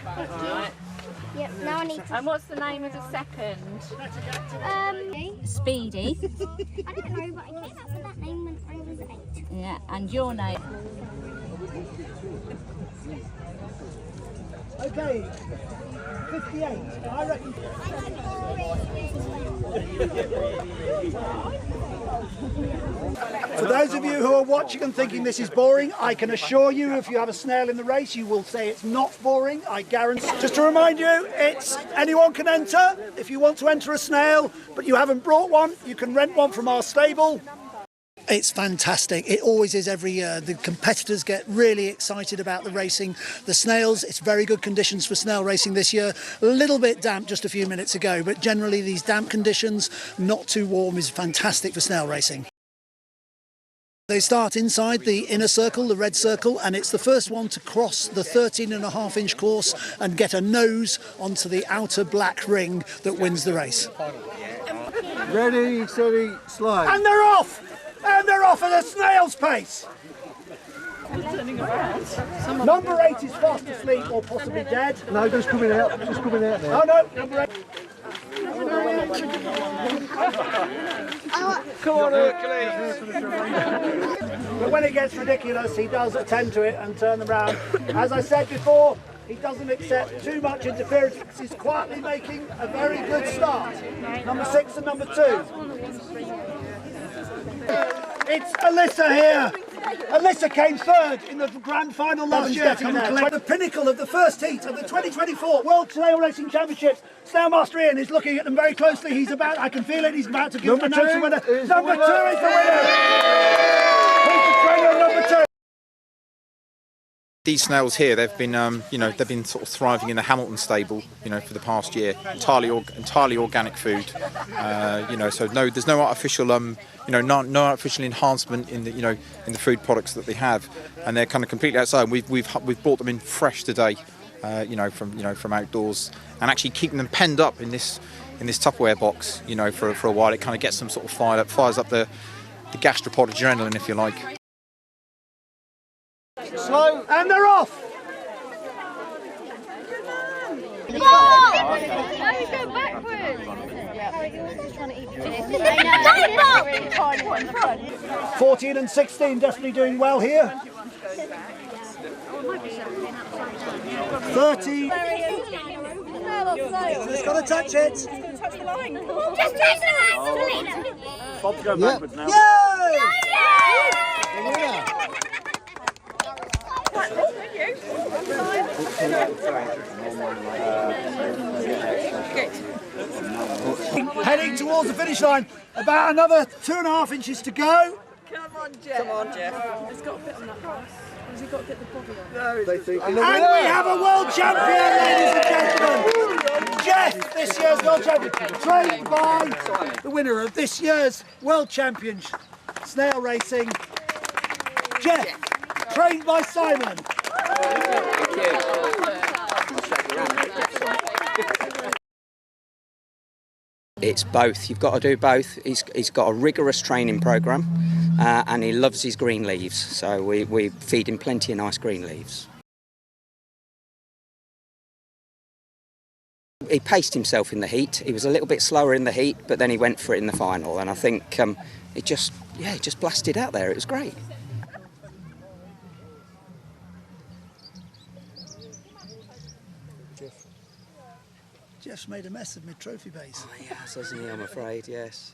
Alright. Yep, now I need to... And what's the name of the second? Speedy. I don't know, but I came up with that name when I was 8. Yeah, and your name? Okay, 58. I reckon. For those of you who are watching and thinking this is boring, I can assure you if you have a snail in the race, you will say it's not boring, I guarantee. Just to remind you, it's anyone can enter. If you want to enter a snail, but you haven't brought one, you can rent one from our stable. It's fantastic. It always is every year. The competitors get really excited about the racing. The snails, it's very good conditions for snail racing this year. A little bit damp just a few minutes ago, but generally these damp conditions, not too warm, is fantastic for snail racing. They start inside the inner circle, the red circle, and it's the first one to cross the 13.5-inch course and get a nose onto the outer black ring that wins the race. Ready, steady, slide. And they're off! And they're off at a snail's pace! Number 8 is fast asleep or possibly dead. No, just coming out now. Oh no, number 8. Come on, Hercules! But when it gets ridiculous, he does attend to it and turn them round. As I said before, he doesn't accept too much interference. He's quietly making a very good start. Number 6 and number 2. It's Alyssa here. Alyssa came third in the grand final last year. The pinnacle of the first heat of the 2024 World Snail Racing Championships. Snailmaster Ian is looking at them very closely. He's about, I can feel it, he's about to give the note winner. Number 2 is the winner. He's the trainer of number 2. These snails here, they've been, they've been sort of thriving in the Hamilton stable, for the past year. Entirely organic food, So there's no artificial, no artificial enhancement in the, in the food products that they have, and they're kind of completely outside. We've brought them in fresh today, from outdoors, and actually keeping them penned up in this Tupperware box, for a while. It kind of gets them sort of fires up the gastropod adrenaline, if you like. Slow, and they're off! Oh! He's going backwards! 14 and 16 definitely doing well here. 30. Just got to touch it. Just touch the line! Bob's going backwards now. Yay! Heading towards the finish line, about another 2.5 inches to go. Come on, Jeff. Come on, Jeff. He's got a bit on that grass. Has he got to get the body on? No, and we have a world champion, ladies and gentlemen. Jeff, this year's world champion, trained by the winner of this year's world champion snail racing, Jeff, trained by Simon. It's both. You've got to do both. He's got a rigorous training programme, and he loves his green leaves. So we feed him plenty of nice green leaves. He paced himself in the heat. He was a little bit slower in the heat, but then he went for it in the final. And I think it just blasted out there. It was great. Jeff's made a mess of my trophy base. Oh, yes, hasn't he? I'm afraid, yes.